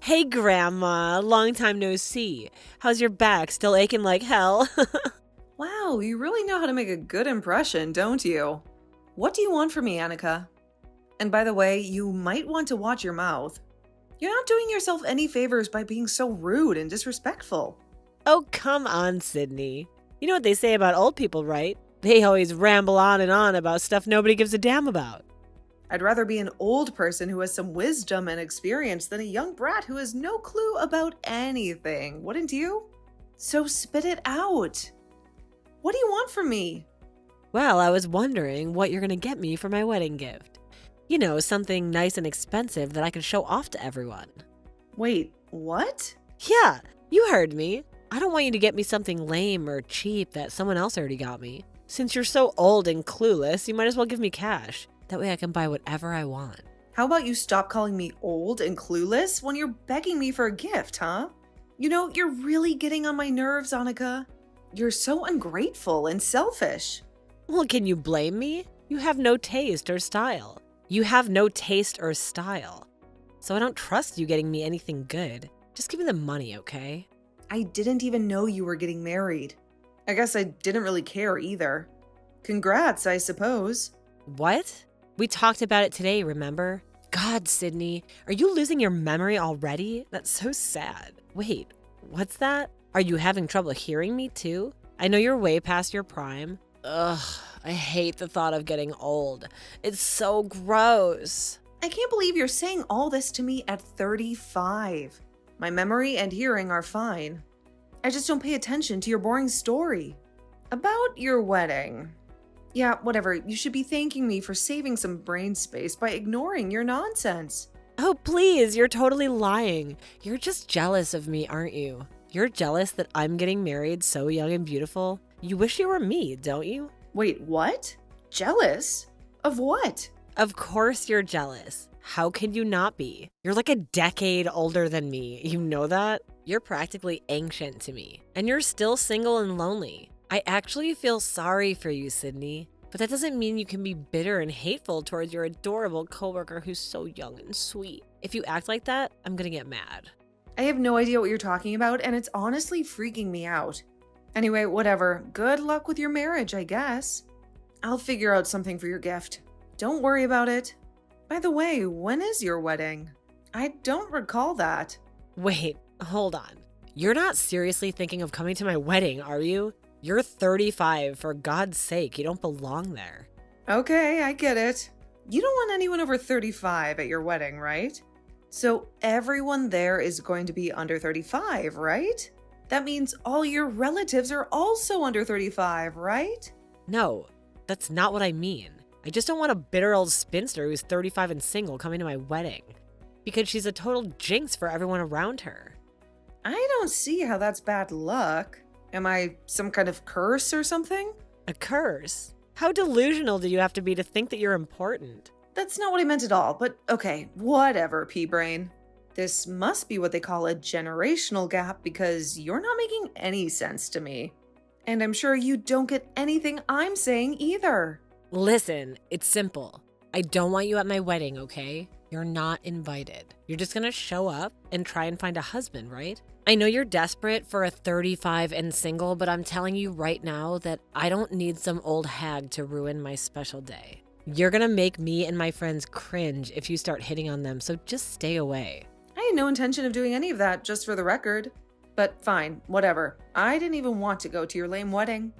Hey, Grandma. Long time no see. How's your back? Still aching like hell? Wow, you really know how to make a good impression, don't you? What do you want from me, Annika? And by the way, you might want to watch your mouth. You're not doing yourself any favors by being so rude and disrespectful. Oh, come on, Sydney. You know what they say about old people, right? They always ramble on and on about stuff nobody gives a damn about. I'd rather be an old person who has some wisdom and experience than a young brat who has no clue about anything, wouldn't you? So spit it out. What do you want from me? Well, I was wondering what you're gonna get me for my wedding gift. You know, something nice and expensive that I can show off to everyone. Wait, what? Yeah, you heard me. I don't want you to get me something lame or cheap that someone else already got me. Since you're so old and clueless, you might as well give me cash. That way I can buy whatever I want. How about you stop calling me old and clueless when you're begging me for a gift, huh? You know, you're really getting on my nerves, Annika. You're so ungrateful and selfish. Well, can you blame me? You have no taste or style. You have no taste or style. So I don't trust you getting me anything good. Just give me the money, okay? I didn't even know you were getting married. I guess I didn't really care either. Congrats, I suppose. What? We talked about it today, remember? God, Sydney, are you losing your memory already? That's so sad. Wait, what's that? Are you having trouble hearing me too? I know you're way past your prime. Ugh, I hate the thought of getting old. It's so gross. I can't believe you're saying all this to me at 35. My memory and hearing are fine. I just don't pay attention to your boring story. About your wedding. Yeah, whatever. You should be thanking me for saving some brain space by ignoring your nonsense. Oh, please, you're totally lying. You're just jealous of me, aren't you? You're jealous that I'm getting married so young and beautiful. You wish you were me, don't you? Wait, what? Jealous? Of what? Of course you're jealous. How can you not be? You're like a decade older than me. You know that? You're practically ancient to me. And you're still single and lonely. I actually feel sorry for you, Sydney. But that doesn't mean you can be bitter and hateful towards your adorable coworker who's so young and sweet. If you act like that, I'm gonna get mad. I have no idea what you're talking about, and it's honestly freaking me out. Anyway, whatever. Good luck with your marriage, I guess. I'll figure out something for your gift. Don't worry about it. By the way, when is your wedding? I don't recall that. Wait, hold on. You're not seriously thinking of coming to my wedding, are you? You're 35, for God's sake, you don't belong there. Okay, I get it. You don't want anyone over 35 at your wedding, right? So everyone there is going to be under 35, right? That means all your relatives are also under 35, right? No, that's not what I mean. I just don't want a bitter old spinster who's 35 and single coming to my wedding. Because she's a total jinx for everyone around her. I don't see how that's bad luck. Am I some kind of curse or something? A curse? How delusional do you have to be to think that you're important? That's not what I meant at all, but okay, whatever, pea-brain. This must be what they call a generational gap because you're not making any sense to me. And I'm sure you don't get anything I'm saying either. Listen, it's simple. I don't want you at my wedding, okay? You're not invited. You're just gonna show up and try and find a husband, right? I know you're desperate for a 35 and single, but I'm telling you right now that I don't need some old hag to ruin my special day. You're gonna make me and my friends cringe if you start hitting on them, so just stay away. I had no intention of doing any of that, just for the record. But fine, whatever. I didn't even want to go to your lame wedding.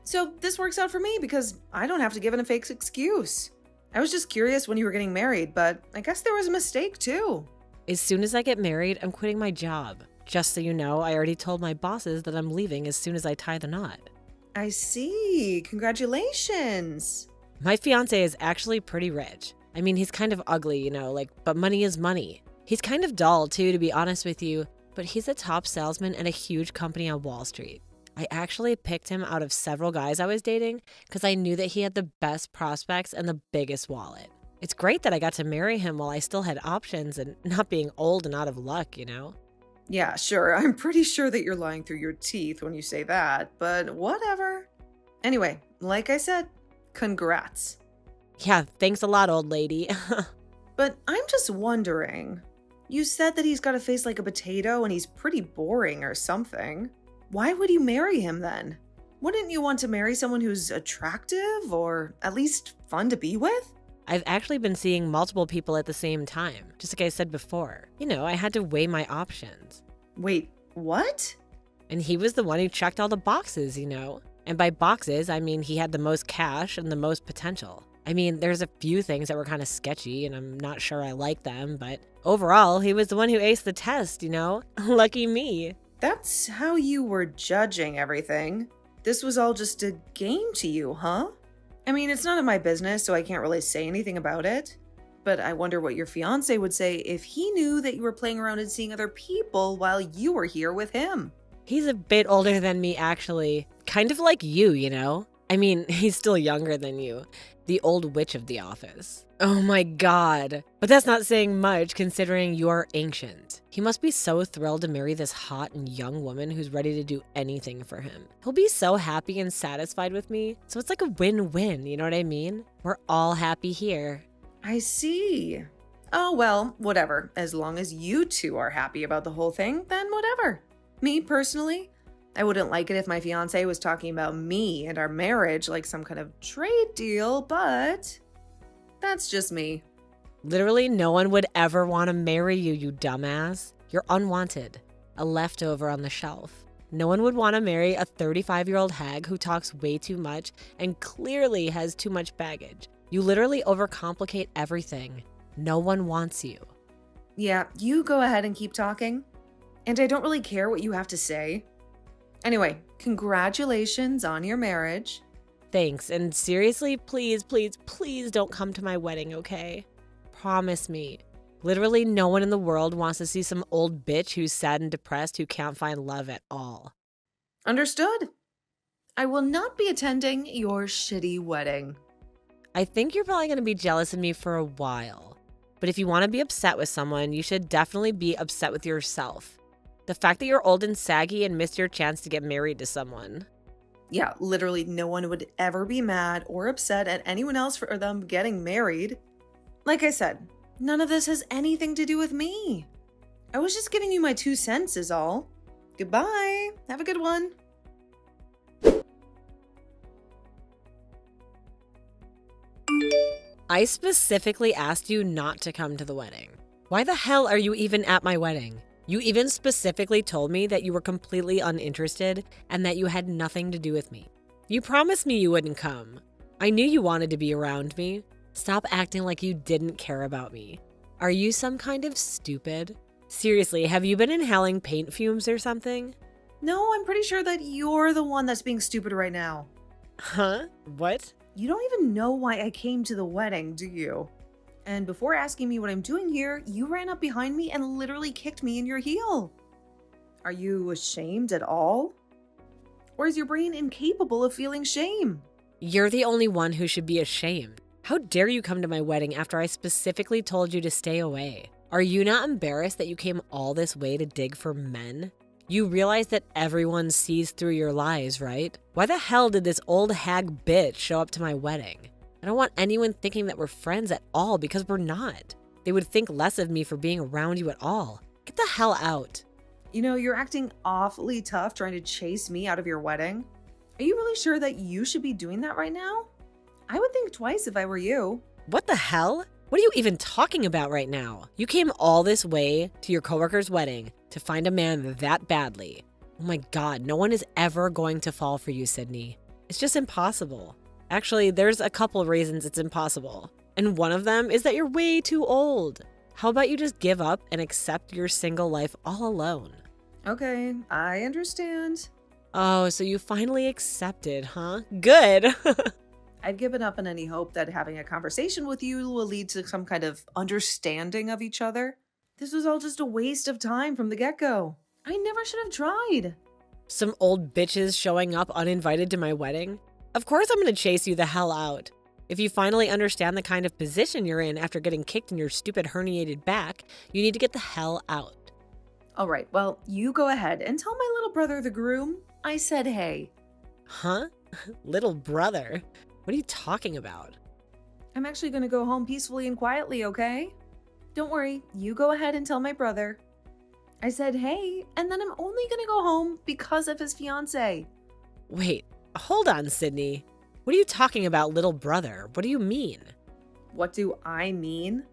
So this works out for me because I don't have to give in a fake excuse. I was just curious when you were getting married, but I guess there was a mistake too. As soon as I get married, I'm quitting my job. Just so you know, I already told my bosses that I'm leaving as soon as I tie the knot. I see. Congratulations. My fiance is actually pretty rich. I mean, he's kind of ugly, you know, but money is money. He's kind of dull too, to be honest with you, but he's a top salesman at a huge company on Wall Street. I actually picked him out of several guys I was dating because I knew that he had the best prospects and the biggest wallet. It's great that I got to marry him while I still had options and not being old and out of luck, you know? Yeah, sure. I'm pretty sure that you're lying through your teeth when you say that, but whatever. Anyway, like I said, congrats. Yeah, thanks a lot, old lady. But I'm just wondering, You said that he's got a face like a potato and he's pretty boring or something. Why would you marry him then? Wouldn't you want to marry someone who's attractive or at least fun to be with? I've actually been seeing multiple people at the same time, just like I said before. I had to weigh my options. Wait, what? And he was the one who checked all the boxes. And by boxes, I mean he had the most cash and the most potential. There's a few things that were kind of sketchy and I'm not sure I like them, but overall, he was the one who aced the test, Lucky me. That's how you were judging everything. This was all just a game to you, huh? It's none of my business, so I can't really say anything about it. But I wonder what your fiancé would say if he knew that you were playing around and seeing other people while you were here with him. He's a bit older than me, actually. Kind of like you, he's still younger than you. The old witch of the office. Oh my God. But that's not saying much considering you're ancient. He must be so thrilled to marry this hot and young woman who's ready to do anything for him. He'll be so happy and satisfied with me. So it's like a win-win, you know what I mean? We're all happy here. I see. Oh, well, whatever. As long as you two are happy about the whole thing, then whatever. Me, personally, I wouldn't like it if my fiancé was talking about me and our marriage like some kind of trade deal, but that's just me. Literally, no one would ever want to marry you, you dumbass. You're unwanted, a leftover on the shelf. No one would want to marry a 35-year-old hag who talks way too much and clearly has too much baggage. You literally overcomplicate everything. No one wants you. Yeah, you go ahead and keep talking. And I don't really care what you have to say. Anyway, congratulations on your marriage. Thanks, and seriously, please, please, please don't come to my wedding, okay? Promise me. Literally no one in the world wants to see some old bitch who's sad and depressed who can't find love at all. Understood. I will not be attending your shitty wedding. I think you're probably going to be jealous of me for a while. But if you want to be upset with someone, you should definitely be upset with yourself. The fact that you're old and saggy and missed your chance to get married to someone. Yeah, literally no one would ever be mad or upset at anyone else for them getting married. Like I said, none of this has anything to do with me. I was just giving you my 2 cents is all. Goodbye. Have a good one. I specifically asked you not to come to the wedding. Why the hell are you even at my wedding? You even specifically told me that you were completely uninterested and that you had nothing to do with me. You promised me you wouldn't come. I knew you wanted to be around me. Stop acting like you didn't care about me. Are you some kind of stupid? Seriously, have you been inhaling paint fumes or something? No, I'm pretty sure that you're the one that's being stupid right now. Huh? What? You don't even know why I came to the wedding, do you? And before asking me what I'm doing here, you ran up behind me and literally kicked me in your heel. Are you ashamed at all? Or is your brain incapable of feeling shame? You're the only one who should be ashamed. How dare you come to my wedding after I specifically told you to stay away? Are you not embarrassed that you came all this way to dig for men? You realize that everyone sees through your lies, right? Why the hell did this old hag bitch show up to my wedding? I don't want anyone thinking that we're friends at all because we're not. They would think less of me for being around you at all. Get the hell out. You know, you're acting awfully tough trying to chase me out of your wedding. Are you really sure that you should be doing that right now? I would think twice if I were you. What the hell? What are you even talking about right now? You came all this way to your coworker's wedding to find a man that badly. Oh my God, no one is ever going to fall for you, Sydney. It's just impossible. Actually, there's a couple reasons it's impossible. And one of them is that you're way too old. How about you just give up and accept your single life all alone? Okay, I understand. Oh, so you finally accepted, huh? Good. I've given up on any hope that having a conversation with you will lead to some kind of understanding of each other. This was all just a waste of time from the get-go. I never should have tried. Some old bitches showing up uninvited to my wedding? Of course I'm gonna chase you the hell out. If you finally understand the kind of position you're in after getting kicked in your stupid herniated back, you need to get the hell out. All right, well, you go ahead and tell my little brother, the groom, I said hey. Huh? Little brother? What are you talking about? I'm actually going to go home peacefully and quietly, okay? Don't worry, you go ahead and tell my brother. I said, hey, and then I'm only gonna go home because of his fiance. Wait, hold on, Sydney. What are you talking about, little brother? What do you mean? What do I mean?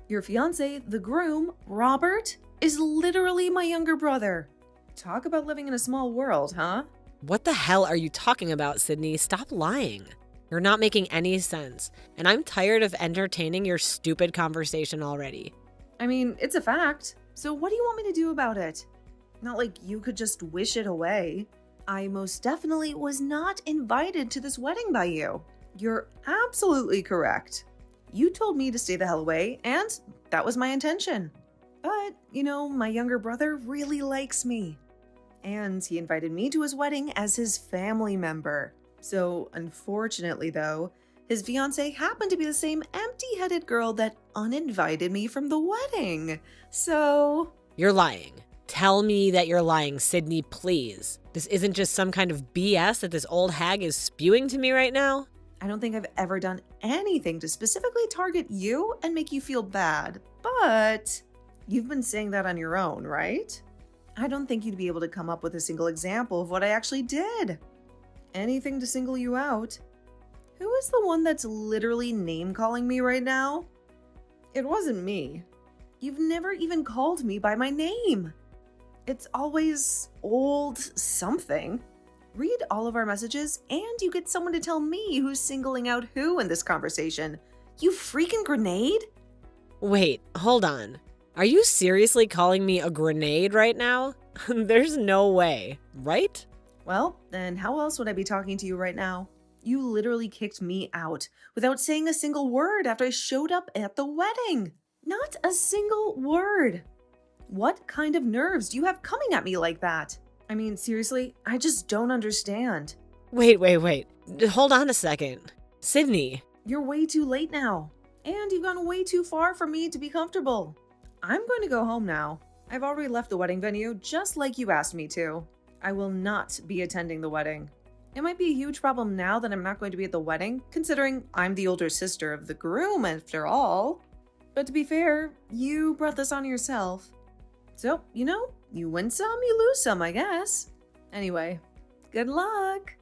Your fiance, the groom, Robert, is literally my younger brother. Talk about living in a small world, huh? What the hell are you talking about, Sydney? Stop lying. You're not making any sense, and I'm tired of entertaining your stupid conversation already. I mean, it's a fact. So what do you want me to do about it? Not like you could just wish it away. I most definitely was not invited to this wedding by you. You're absolutely correct. You told me to stay the hell away, and that was my intention. But, my younger brother really likes me. And he invited me to his wedding as his family member. So, unfortunately though, his fiancée happened to be the same empty-headed girl that uninvited me from the wedding. So... You're lying. Tell me that you're lying, Sydney, please. This isn't just some kind of BS that this old hag is spewing to me right now? I don't think I've ever done anything to specifically target you and make you feel bad. But you've been saying that on your own, right? I don't think you'd be able to come up with a single example of what I actually did. Anything to single you out. Who is the one that's literally name-calling me right now? It wasn't me. You've never even called me by my name. It's always old something. Read all of our messages and you get someone to tell me who's singling out who in this conversation. You freaking grenade? Wait, hold on. Are you seriously calling me a grenade right now? There's no way, right? Well, then how else would I be talking to you right now? You literally kicked me out without saying a single word after I showed up at the wedding. Not a single word. What kind of nerves do you have coming at me like that? I mean, seriously, I just don't understand. Wait. Hold on a second. Sydney. You're way too late now. And you've gone way too far for me to be comfortable. I'm going to go home now. I've already left the wedding venue just like you asked me to. I will not be attending the wedding. It might be a huge problem now that I'm not going to be at the wedding, considering I'm the older sister of the groom after all. But to be fair, you brought this on yourself. So, you win some, you lose some, I guess. Anyway, good luck.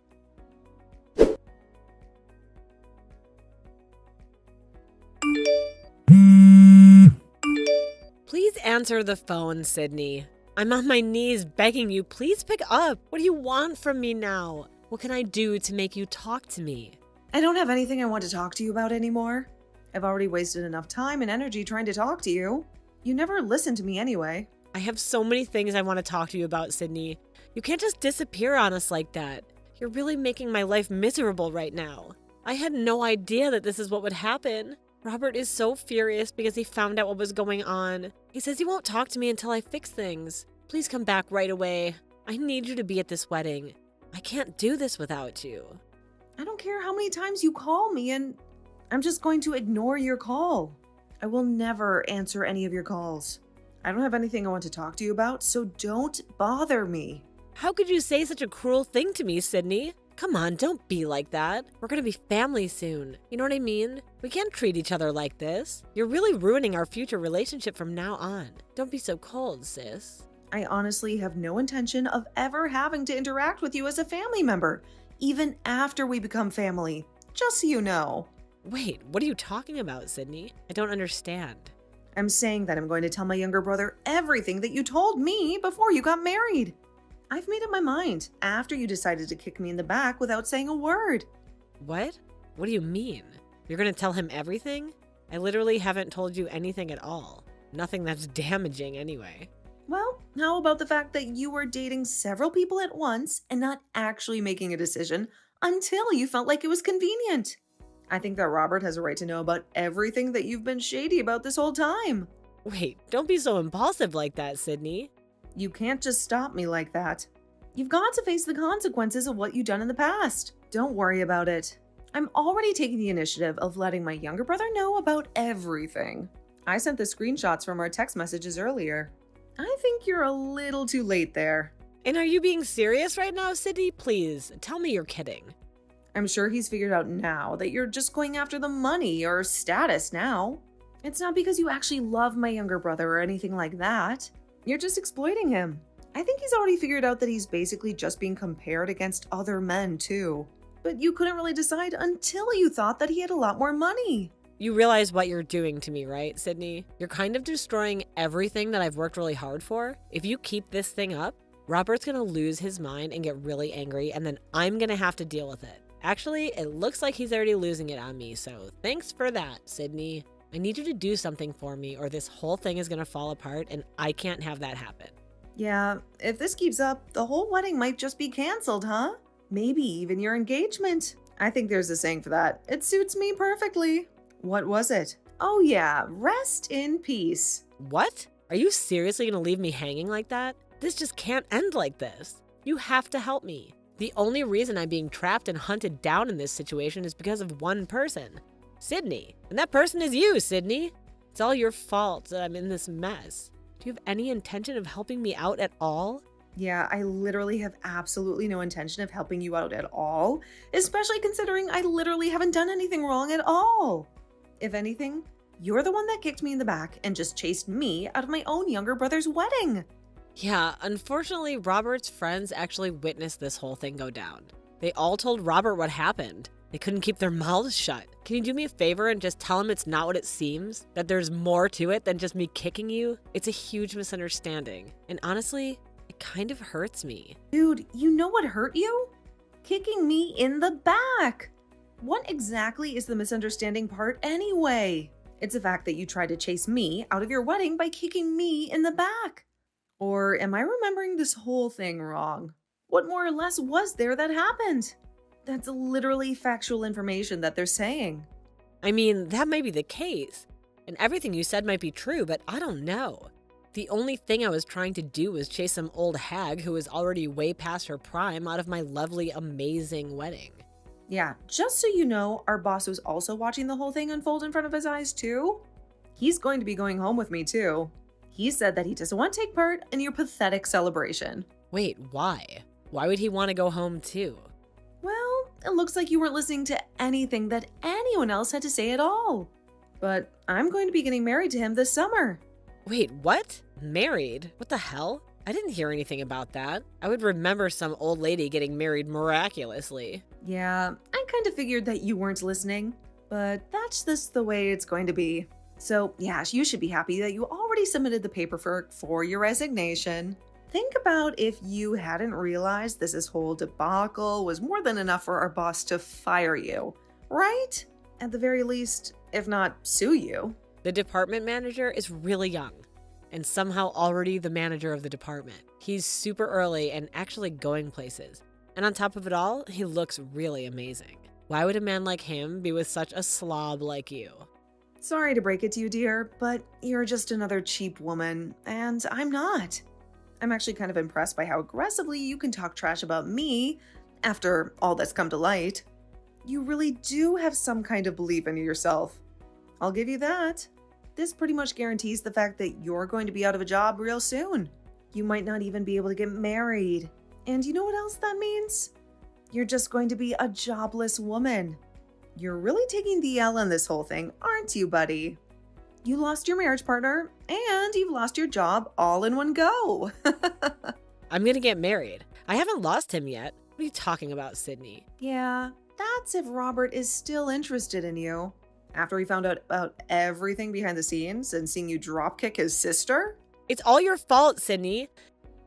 Please answer the phone, Sydney. I'm on my knees begging you, please pick up. What do you want from me now? What can I do to make you talk to me? I don't have anything I want to talk to you about anymore. I've already wasted enough time and energy trying to talk to you. You never listen to me anyway. I have so many things I want to talk to you about, Sydney. You can't just disappear on us like that. You're really making my life miserable right now. I had no idea that this is what would happen. Robert is so furious because he found out what was going on. He says he won't talk to me until I fix things. Please come back right away. I need you to be at this wedding. I can't do this without you. I don't care how many times you call me and I'm just going to ignore your call. I will never answer any of your calls. I don't have anything I want to talk to you about, so don't bother me. How could you say such a cruel thing to me, Sydney? Come on, don't be like that. We're gonna be family soon. You know what I mean? We can't treat each other like this. You're really ruining our future relationship from now on. Don't be so cold, sis. I honestly have no intention of ever having to interact with you as a family member, even after we become family, just so you know. Wait, what are you talking about, Sydney? I don't understand. I'm saying that I'm going to tell my younger brother everything that you told me before you got married. I've made up my mind after you decided to kick me in the back without saying a word. What? What do you mean? You're gonna tell him everything? I literally haven't told you anything at all. Nothing that's damaging anyway. Well, how about the fact that you were dating several people at once and not actually making a decision until you felt like it was convenient? I think that Robert has a right to know about everything that you've been shady about this whole time. Wait, don't be so impulsive like that, Sydney. You can't just stop me like that. You've got to face the consequences of what you've done in the past. Don't worry about it. I'm already taking the initiative of letting my younger brother know about everything. I sent the screenshots from our text messages earlier. I think you're a little too late there. And are you being serious right now, Sydney? Please, tell me you're kidding. I'm sure he's figured out now that you're just going after the money or status now. It's not because you actually love my younger brother or anything like that. You're just exploiting him. I think he's already figured out that he's basically just being compared against other men, too. But you couldn't really decide until you thought that he had a lot more money. You realize what you're doing to me, right, Sydney? You're kind of destroying everything that I've worked really hard for. If you keep this thing up, Robert's gonna lose his mind and get really angry, and then I'm gonna have to deal with it. Actually, it looks like he's already losing it on me, so thanks for that, Sydney. I need you to do something for me or this whole thing is gonna fall apart and I can't have that happen. Yeah, if this keeps up, the whole wedding might just be canceled, huh? Maybe even your engagement. I think there's a saying for that. It suits me perfectly. What was it? Oh yeah, rest in peace. What? Are you seriously gonna leave me hanging like that? This just can't end like this. You have to help me. The only reason I'm being trapped and hunted down in this situation is because of one person, Sydney. And that person is you, Sydney. It's all your fault that I'm in this mess. Do you have any intention of helping me out at all? Yeah, I literally have absolutely no intention of helping you out at all, especially considering I literally haven't done anything wrong at all. If anything, you're the one that kicked me in the back and just chased me out of my own younger brother's wedding. Yeah, unfortunately, Robert's friends actually witnessed this whole thing go down. They all told Robert what happened. They couldn't keep their mouths shut. Can you do me a favor and just tell him it's not what it seems? That there's more to it than just me kicking you? It's a huge misunderstanding. And honestly, it kind of hurts me. Dude, you know what hurt you? Kicking me in the back. What exactly is the misunderstanding part anyway? It's the fact that you tried to chase me out of your wedding by kicking me in the back. Or am I remembering this whole thing wrong? What more or less was there that happened? That's literally factual information that they're saying. I mean, that may be the case. And everything you said might be true, but I don't know. The only thing I was trying to do was chase some old hag who was already way past her prime out of my lovely, amazing wedding. Yeah, just so you know, our boss was also watching the whole thing unfold in front of his eyes too. He's going to be going home with me too. He said that he doesn't want to take part in your pathetic celebration. Wait, why? Why would he want to go home too? Well, it looks like you weren't listening to anything that anyone else had to say at all. But I'm going to be getting married to him this summer. Wait, what? Married? What the hell? I didn't hear anything about that. I would remember some old lady getting married miraculously. Yeah, I kind of figured that you weren't listening, but that's just the way it's going to be. So yeah, you should be happy that you already submitted the paperwork for your resignation. Think about if you hadn't realized this whole debacle was more than enough for our boss to fire you, right? At the very least, if not sue you. The department manager is really young and somehow already the manager of the department. He's super early and actually going places. And on top of it all, he looks really amazing. Why would a man like him be with such a slob like you? Sorry to break it to you, dear, but you're just another cheap woman, and I'm not. I'm actually kind of impressed by how aggressively you can talk trash about me after all that's come to light. You really do have some kind of belief in yourself. I'll give you that. This pretty much guarantees the fact that you're going to be out of a job real soon. You might not even be able to get married. And you know what else that means? You're just going to be a jobless woman. You're really taking the L in this whole thing, aren't you, buddy? You lost your marriage partner, and you've lost your job all in one go. I'm gonna get married. I haven't lost him yet. What are you talking about, Sydney? Yeah, that's if Robert is still interested in you. After he found out about everything behind the scenes and seeing you dropkick his sister? It's all your fault, Sydney.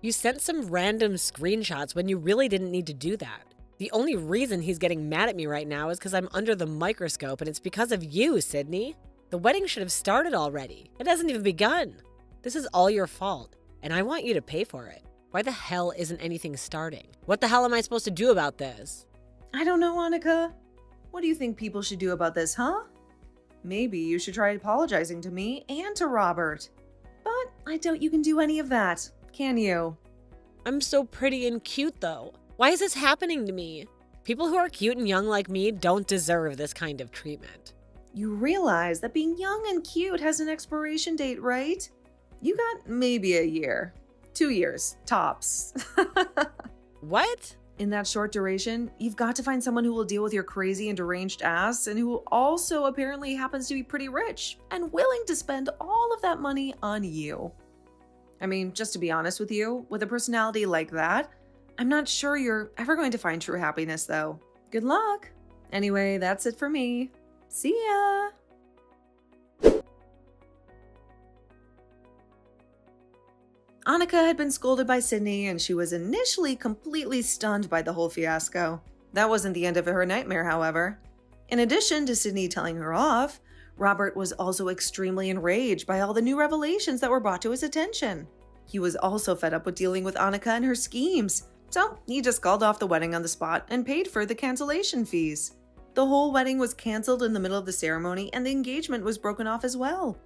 You sent some random screenshots when you really didn't need to do that. The only reason he's getting mad at me right now is because I'm under the microscope, and it's because of you, Sydney. The wedding should have started already. It hasn't even begun. This is all your fault, and I want you to pay for it. Why the hell isn't anything starting? What the hell am I supposed to do about this? I don't know, Annika. What do you think people should do about this, huh? Maybe you should try apologizing to me and to Robert. But I doubt you can do any of that, can you? I'm so pretty and cute, though. Why is this happening to me? People who are cute and young like me don't deserve this kind of treatment. You realize that being young and cute has an expiration date, right? You got maybe a year. 2 years, tops. What? In that short duration, you've got to find someone who will deal with your crazy and deranged ass and who also apparently happens to be pretty rich and willing to spend all of that money on you. I mean, just to be honest with you, with a personality like that, I'm not sure you're ever going to find true happiness though. Good luck! Anyway, that's it for me. See ya! Annika had been scolded by Sydney, and she was initially completely stunned by the whole fiasco. That wasn't the end of her nightmare, however. In addition to Sydney telling her off, Robert was also extremely enraged by all the new revelations that were brought to his attention. He was also fed up with dealing with Annika and her schemes, so he just called off the wedding on the spot and paid for the cancellation fees. The whole wedding was cancelled in the middle of the ceremony, and the engagement was broken off as well.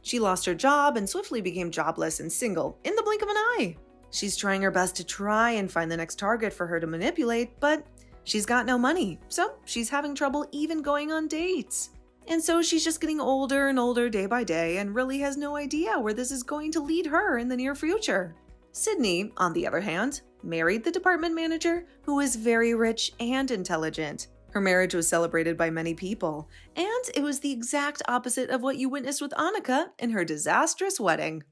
She lost her job and swiftly became jobless and single in the blink of an eye. She's trying her best to try and find the next target for her to manipulate, but she's got no money, so she's having trouble even going on dates. And so she's just getting older and older day by day and really has no idea where this is going to lead her in the near future. Sydney, on the other hand, married the department manager who is very rich and intelligent. Her marriage was celebrated by many people, and it was the exact opposite of what you witnessed with Annika in her disastrous wedding.